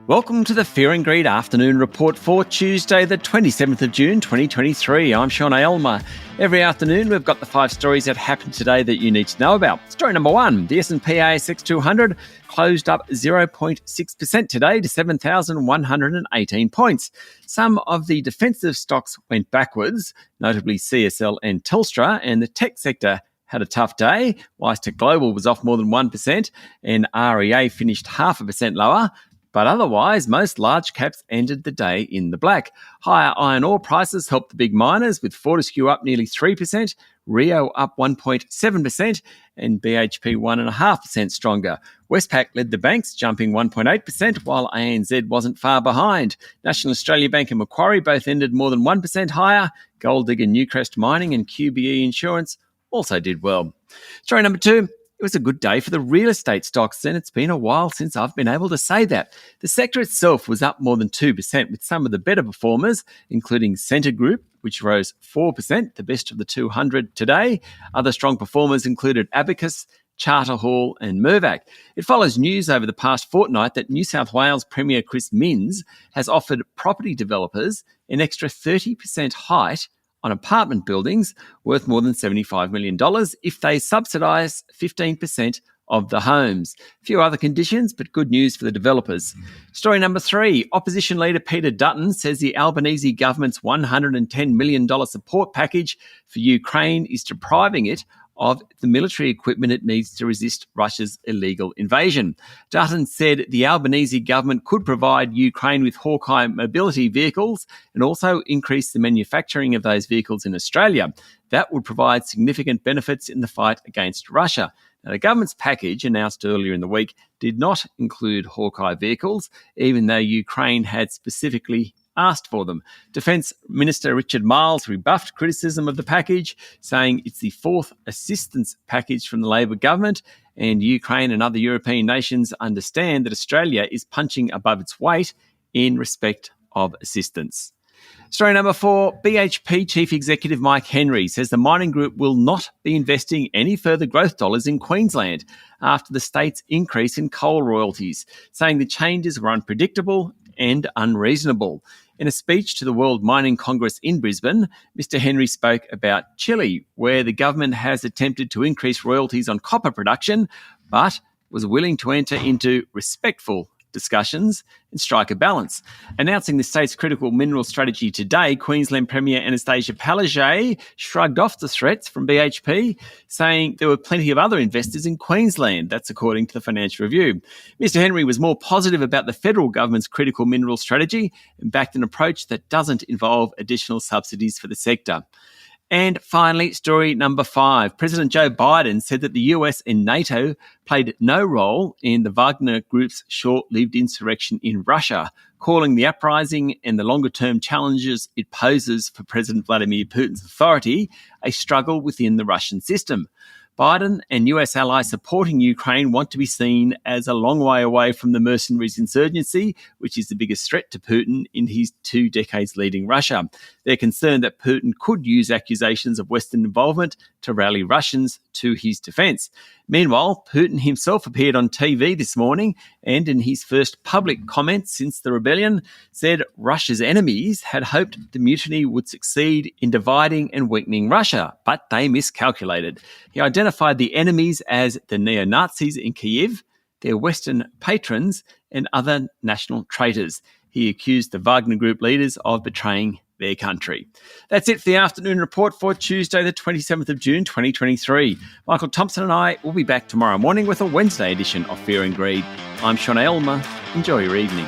Welcome to the Fear and Greed Afternoon Report for Tuesday, the 27th of June, 2023. I'm Sean Aylmer. Every afternoon, we've got the 5 stories that happened today that you need to know about. Story number 1, the S&P ASX 200 closed up 0.6% today to 7,118 points. Some of the defensive stocks went backwards, notably CSL and Telstra, and the tech sector had a tough day. WiseTech Global was off more than 1%, and REA finished 0.5% lower. But otherwise, most large caps ended the day in the black. Higher iron ore prices helped the big miners, with Fortescue up nearly 3%, Rio up 1.7%, and BHP 1.5% stronger. Westpac led the banks, jumping 1.8%, while ANZ wasn't far behind. National Australia Bank and Macquarie both ended more than 1% higher. Gold Digger, Newcrest Mining and QBE Insurance also did well. Story number 2. It was a good day for the real estate stocks, and it's been a while since I've been able to say that. The sector itself was up more than 2%, with some of the better performers, including Scentre Group, which rose 4%, the best of the 200 today. Other strong performers included Abacus, Charter Hall and Mirvac. It follows news over the past fortnight that New South Wales Premier Chris Minns has offered property developers an extra 30% height on apartment buildings worth more than $75 million if they subsidise 15% of the homes. A few other conditions, but good news for the developers. Story number 3, opposition leader Peter Dutton says the Albanese government's $110 million support package for Ukraine is depriving it of the military equipment it needs to resist Russia's illegal invasion. Dutton said the Albanese government could provide Ukraine with Hawkeye mobility vehicles and also increase the manufacturing of those vehicles in Australia. That would provide significant benefits in the fight against Russia. Now, the government's package, announced earlier in the week, did not include Hawkeye vehicles, even though Ukraine had specifically asked for them. Defence Minister Richard Marles rebuffed criticism of the package, saying it's the 4th assistance package from the Labor government, and Ukraine and other European nations understand that Australia is punching above its weight in respect of assistance. Story number 4, BHP Chief Executive Mike Henry says the mining group will not be investing any further growth dollars in Queensland after the state's increase in coal royalties, saying the changes were unpredictable and unreasonable. In a speech to the World Mining Congress in Brisbane, Mr. Henry spoke about Chile, where the government has attempted to increase royalties on copper production, but was willing to enter into respectful discussions and strike a balance. Announcing the state's critical mineral strategy today, Queensland Premier Anastasia Palaszczuk shrugged off the threats from BHP, saying there were plenty of other investors in Queensland. That's according to the Financial Review. Mr. Henry was more positive about the federal government's critical mineral strategy and backed an approach that doesn't involve additional subsidies for the sector. And finally, story number 5. President Joe Biden said that the US and NATO played no role in the Wagner Group's short-lived insurrection in Russia, calling the uprising and the longer-term challenges it poses for President Vladimir Putin's authority a struggle within the Russian system. Biden and US allies supporting Ukraine want to be seen as a long way away from the mercenaries insurgency, which is the biggest threat to Putin in his 2 decades leading Russia. They're concerned that Putin could use accusations of Western involvement to rally Russians to his defence. Meanwhile, Putin himself appeared on TV this morning and in his first public comment since the rebellion said Russia's enemies had hoped the mutiny would succeed in dividing and weakening Russia, but they miscalculated. He identified the enemies as the neo-Nazis in Kyiv, their Western patrons and other national traitors. He accused the Wagner Group leaders of betraying their country. That's it for the afternoon report for Tuesday, the 27th of June, 2023. Michael Thompson and I will be back tomorrow morning with a Wednesday edition of Fear and Greed. I'm Sean Aylmer. Enjoy your evening.